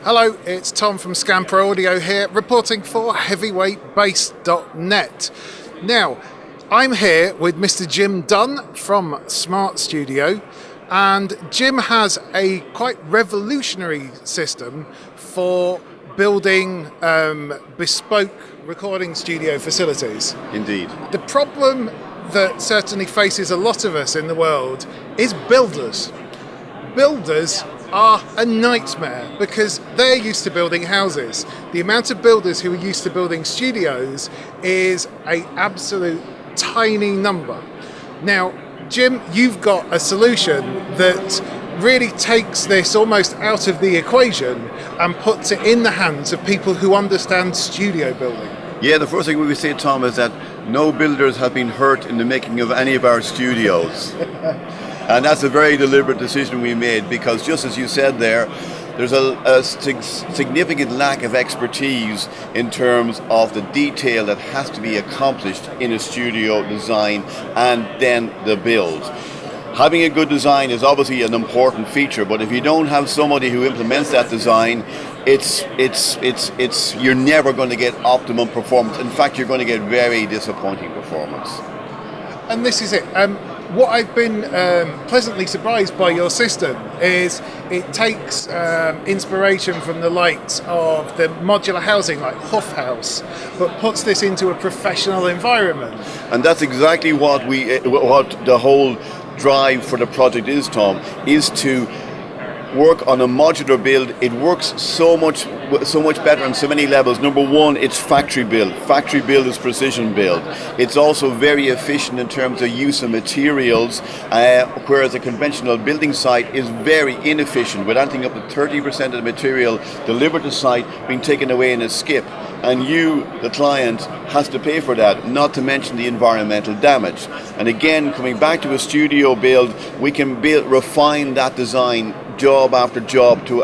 Hello, it's Tom from Scanpro Audio here, reporting for heavyweightbass.net. Now, I'm here with Mr. Jim Dunn from Smart Studio, and Jim has a quite revolutionary system for building bespoke recording studio facilities. Indeed. The problem that certainly faces a lot of us in the world is builders. Builders are a nightmare because they're used to building houses. The amount of builders who are used to building studios is an absolute tiny number. Now, Jim, you've got a solution that really takes this almost out of the equation and puts it in the hands of people who understand studio building. Yeah, the first thing we would say, Tom, is that no builders have been hurt in the making of any of our studios. And that's a very deliberate decision we made because, just as you said there's a significant lack of expertise in terms of the detail that has to be accomplished in a studio design and then the build. Having a good design is obviously an important feature, but if you don't have somebody who implements that design, you're never going to get optimum performance. In fact, you're going to get very disappointing performance. And this is it. What I've been pleasantly surprised by your system is it takes inspiration from the likes of the modular housing like Huff House, but puts this into a professional environment. And that's exactly what the whole drive for the project is, Tom, is to work on a modular build. It works so much better on so many levels. Number one, it's factory build. Factory build is precision build. It's also very efficient in terms of use of materials, whereas a conventional building site is very inefficient, with anything up to 30% of the material delivered to site being taken away in a skip. And you, the client, has to pay for that, not to mention the environmental damage. And again, coming back to a studio build, we can refine that design job after job to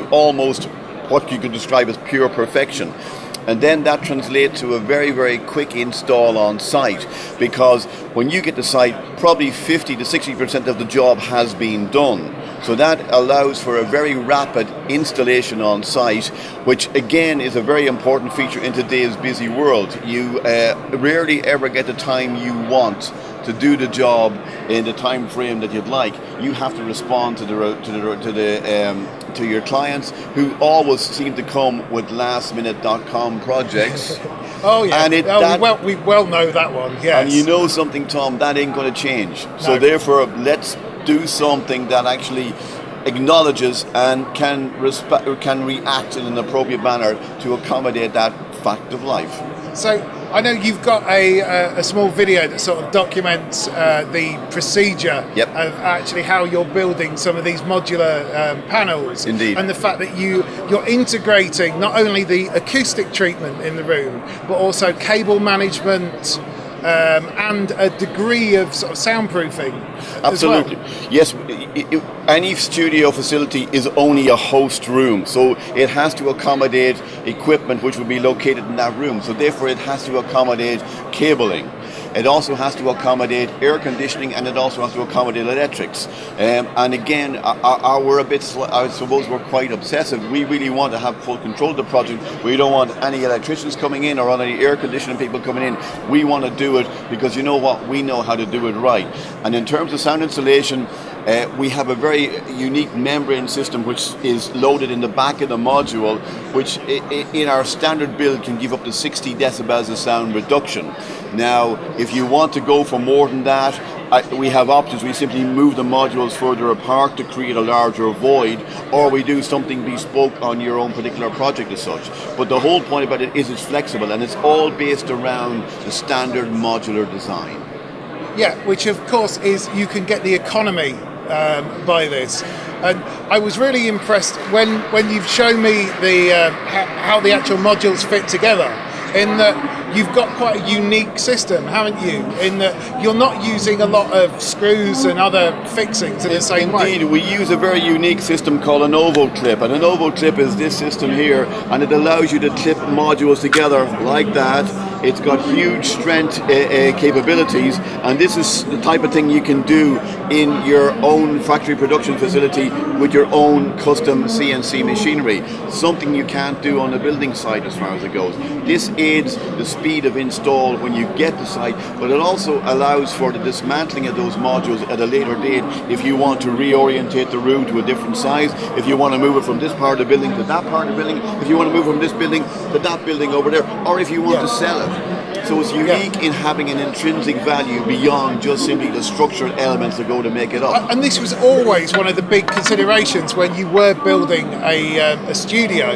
almost what you could describe as pure perfection. And then that translates to a very, very quick install on site, because when you get to site, probably 50 to 60% of the job has been done. So that allows for a very rapid installation on site, which again is a very important feature in today's busy world. You rarely ever get the time you want to do the job in the time frame that you'd like. You have to respond to your clients, who always seem to come with lastminute.com projects. Oh yeah, we well know that one. Yes. And you know something, Tom, that ain't going to change. No. So therefore, let's do something that actually acknowledges and can react in an appropriate manner to accommodate that fact of life. So I know you've got a small video that sort of documents the procedure Yep. of actually how you're building some of these modular panels. Indeed. And the fact that you're integrating not only the acoustic treatment in the room, but also cable management, and a degree of sort of soundproofing. Absolutely. As well. Yes, any studio facility is only a host room, so it has to accommodate equipment which will be located in that room. So therefore it has to accommodate cabling. It also has to accommodate air conditioning, and it also has to accommodate electrics. And again, I suppose we're quite obsessive. We really want to have full control of the project. We don't want any electricians coming in or any air conditioning people coming in. We want to do it because, you know what, we know how to do it right. And in terms of sound insulation, we have a very unique membrane system which is loaded in the back of the module, which in our standard build can give up to 60 decibels of sound reduction. Now, if you want to go for more than that, we have options. We simply move the modules further apart to create a larger void, or we do something bespoke on your own particular project as such. But the whole point about it is it's flexible, and it's all based around the standard modular design. Yeah, which of course is you can get the economy by this. And I was really impressed when you've shown me how the actual modules fit together, in that you've got quite a unique system, haven't you? In that you're not using a lot of screws and other fixings in the same way. Indeed, we use a very unique system called an Ovo clip, and an Ovo clip is this system here, and it allows you to clip modules together like that, It's got huge strength capabilities, and this is the type of thing you can do in your own factory production facility with your own custom CNC machinery. Something you can't do on the building site as far as it goes. This aids the speed of install when you get the site, but it also allows for the dismantling of those modules at a later date if you want to reorientate the room to a different size, if you want to move it from this part of the building to that part of the building, if you want to move from this building to that building over there, or if you want to sell it. So it's unique in having an intrinsic value beyond just simply the structural elements that go to make it up. And this was always one of the big considerations when you were building a studio,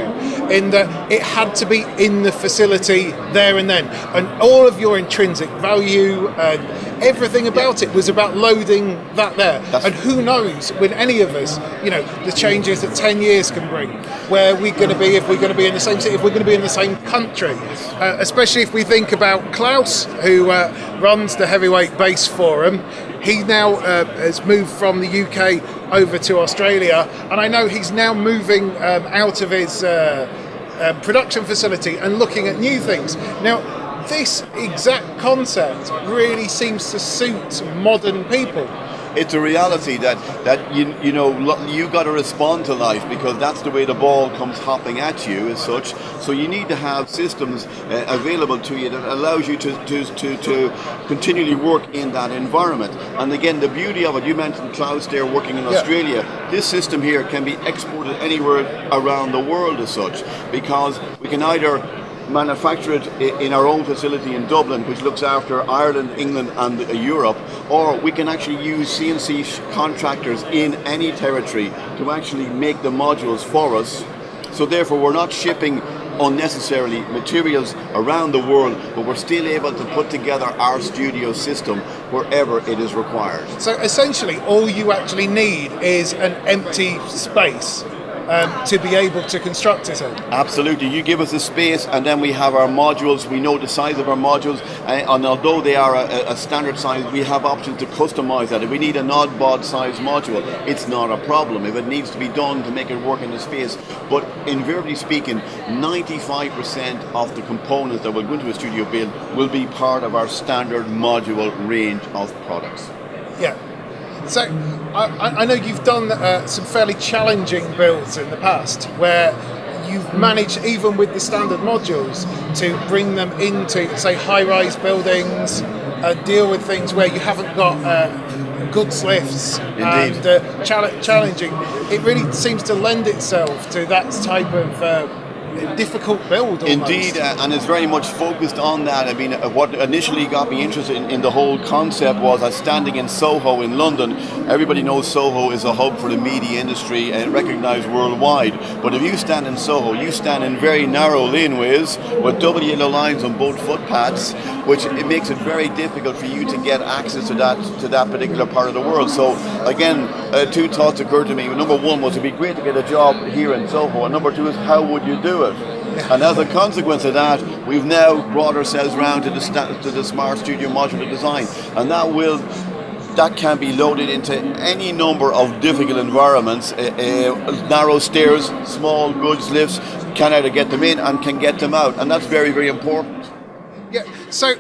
in that it had to be in the facility there and then. And all of your intrinsic value and everything about it was about loading that there. And who knows, with any of us, the changes that 10 years can bring, where we're going to be, if we're going to be in the same city, if we're going to be in the same country. Especially if we think about Klaus, who runs the Heavyweight Bass Forum. He now has moved from the UK over to Australia, and I know he's now moving out of his production facility and looking at new things. Now, this exact concept really seems to suit modern people. It's a reality that you got to respond to life, because that's the way the ball comes hopping at you as such. So you need to have systems available to you that allows you to continually work in that environment. And again, the beauty of it, you mentioned Klaus there working in Australia. This system here can be exported anywhere around the world as such, because we can either manufacture it in our own facility in Dublin, which looks after Ireland, England and Europe, or we can actually use CNC contractors in any territory to actually make the modules for us. So therefore we're not shipping unnecessarily materials around the world, but we're still able to put together our studio system wherever it is required. So essentially all you actually need is an empty space to be able to construct it in. Absolutely. You give us a space, and then we have our modules. We know the size of our modules, and although they are a standard size, we have options to customize that. If we need an odd bod size module, it's not a problem if it needs to be done to make it work in the space. But invariably speaking, 95% of the components that will go into a studio build will be part of our standard module range of products. Yeah. So I know you've done some fairly challenging builds in the past, where you've managed, even with the standard modules, to bring them into, say, high-rise buildings, deal with things where you haven't got goods lifts. Indeed. And challenging. It really seems to lend itself to that type of difficult build almost. Indeed, and it's very much focused on that. I mean, what initially got me interested in the whole concept was standing in Soho in London. Everybody knows Soho is a hub for the media industry and recognised worldwide. But if you stand in Soho, you stand in very narrow laneways with double yellow lines on both footpaths, which it makes it very difficult for you to get access to that particular part of the world. So again, two thoughts occurred to me. Number one was, it'd be great to get a job here in Soho, and number two is, how would you do it? And as a consequence of that, we've now brought ourselves round to the Smart Studio modular design, and that can be loaded into any number of difficult environments. Narrow stairs, small goods lifts, can either get them in and can get them out, and that's very, very important. Yeah. So,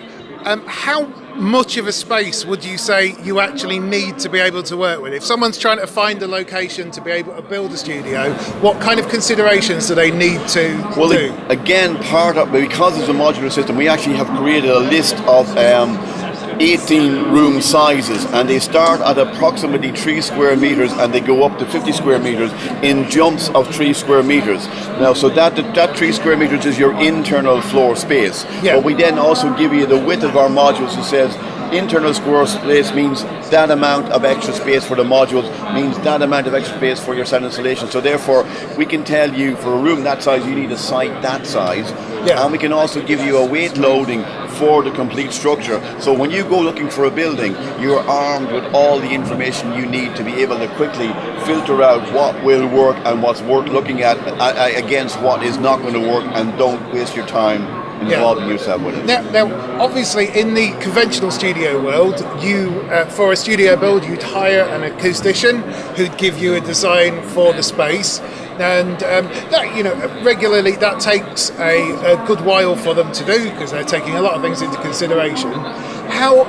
how much of a space would you say you actually need to be able to work with? If someone's trying to find a location to be able to build a studio, what kind of considerations do they need to do? Again, because it's a modular system, we actually have created a list of 18 room sizes, and they start at approximately 3 square meters and they go up to 50 square meters in jumps of 3 square meters. Now, so that 3 square meters is your internal floor space. Yeah. But we then also give you the width of our modules. It says internal square space means that amount of extra space for the modules, means that amount of extra space for your sound installation. So therefore, we can tell you for a room that size, you need a site that size. Yeah. And we can also give you a weight loading for the complete structure. So when you go looking for a building, you're armed with all the information you need to be able to quickly filter out what will work and what's worth looking at against what is not going to work, and don't waste your time involving yourself with it. Now, obviously, in the conventional studio world, you for a studio build, you'd hire an acoustician who'd give you a design for the space. And that, regularly that takes a good while for them to do because they're taking a lot of things into consideration. How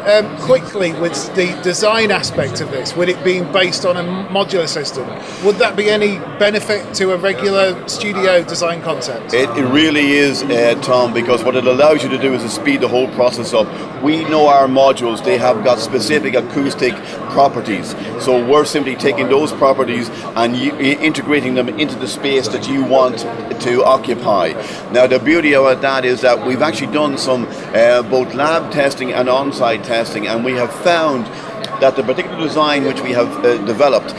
quickly with the design aspect of this, with it being based on a modular system, would that be any benefit to a regular studio design concept? It really is, Tom, because what it allows you to do is to speed the whole process up. We know our modules, they have got specific acoustic properties. So we're simply taking those properties and integrating them into the space that you want to occupy. Now the beauty of that is that we've actually done some both lab testing and on-site testing, and we have found that the particular design which we have developed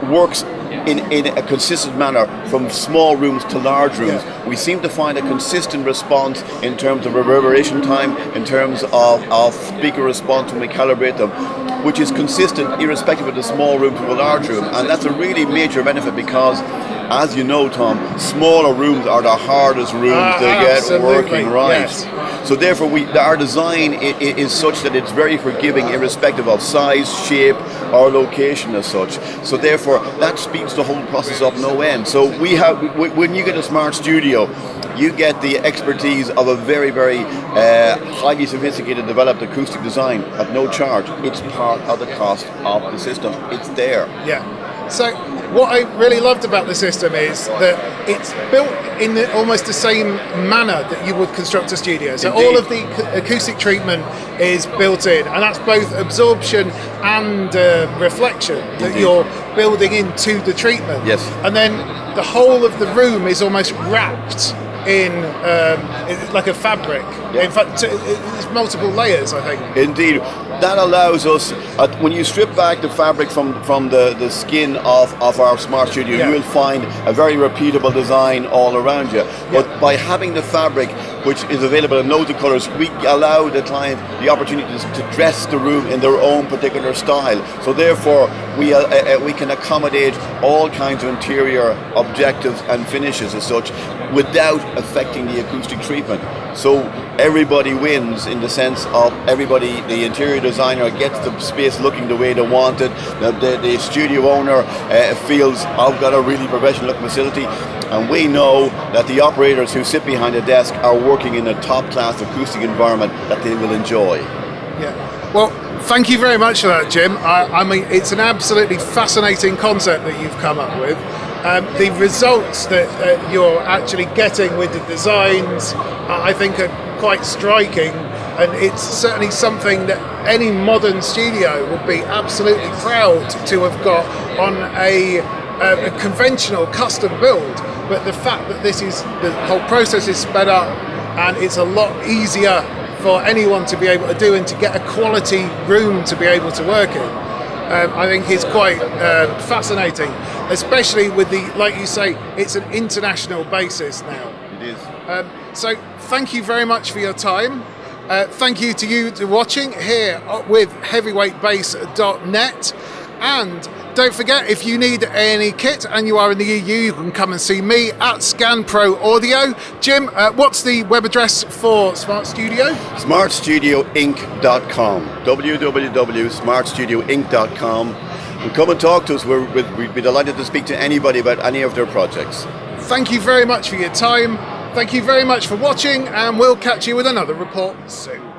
works in a consistent manner from small rooms to large rooms. Yeah. We seem to find a consistent response in terms of reverberation time, in terms of speaker response when we calibrate them, which is consistent irrespective of the small room to the large room. And that's a really major benefit because, as you know, Tom, smaller rooms are the hardest rooms to get working right. Yes. So therefore, our design is such that it's very forgiving irrespective of size, shape, or location as such. So therefore, that speeds the whole process up no end. So when you get a smart studio, you get the expertise of a very, very highly sophisticated, developed acoustic design at no charge. It's part of the cost of the system. It's there. Yeah. So what I really loved about the system is that it's built in almost the same manner that you would construct a studio. So Indeed. All of the acoustic treatment is built in, and that's both absorption and reflection that Indeed. you're building into the treatment. Yes. And then the whole of the room is almost wrapped in like a fabric. Yeah. In fact, it's multiple layers, I think. Indeed. That allows us, when you strip back the fabric from the skin of our smart studio, Yeah. you will find a very repeatable design all around you. But by having the fabric, which is available in loads of colours, we allow the client the opportunity to dress the room in their own particular style. So therefore, we can accommodate all kinds of interior objectives and finishes as such without affecting the acoustic treatment. So everybody wins in the sense of the interior designer gets the space looking the way they want it, the studio owner feels, I've got a really professional looking facility, and we know that the operators who sit behind the desk are working in a top class acoustic environment that they will enjoy. Yeah. Well, thank you very much for that, Jim. I mean, it's an absolutely fascinating concept that you've come up with. The results that you're actually getting with the designs, I think, are quite striking, and it's certainly something that any modern studio would be absolutely proud to have got on a conventional custom build. But the fact that the whole process is sped up and it's a lot easier for anyone to be able to do and to get a quality room to be able to work in, I think is quite fascinating, especially with like you say, it's an international basis now. It is. So thank you very much for your time. Thank you to you for watching here with heavyweightbass.net. And don't forget, if you need any kit and you are in the EU, you can come and see me at ScanPro Audio. Jim, what's the web address for Smart Studio? SmartStudioInc.com. www.smartstudioinc.com. And come and talk to us. We'd be delighted to speak to anybody about any of their projects. Thank you very much for your time. Thank you very much for watching, and we'll catch you with another report soon.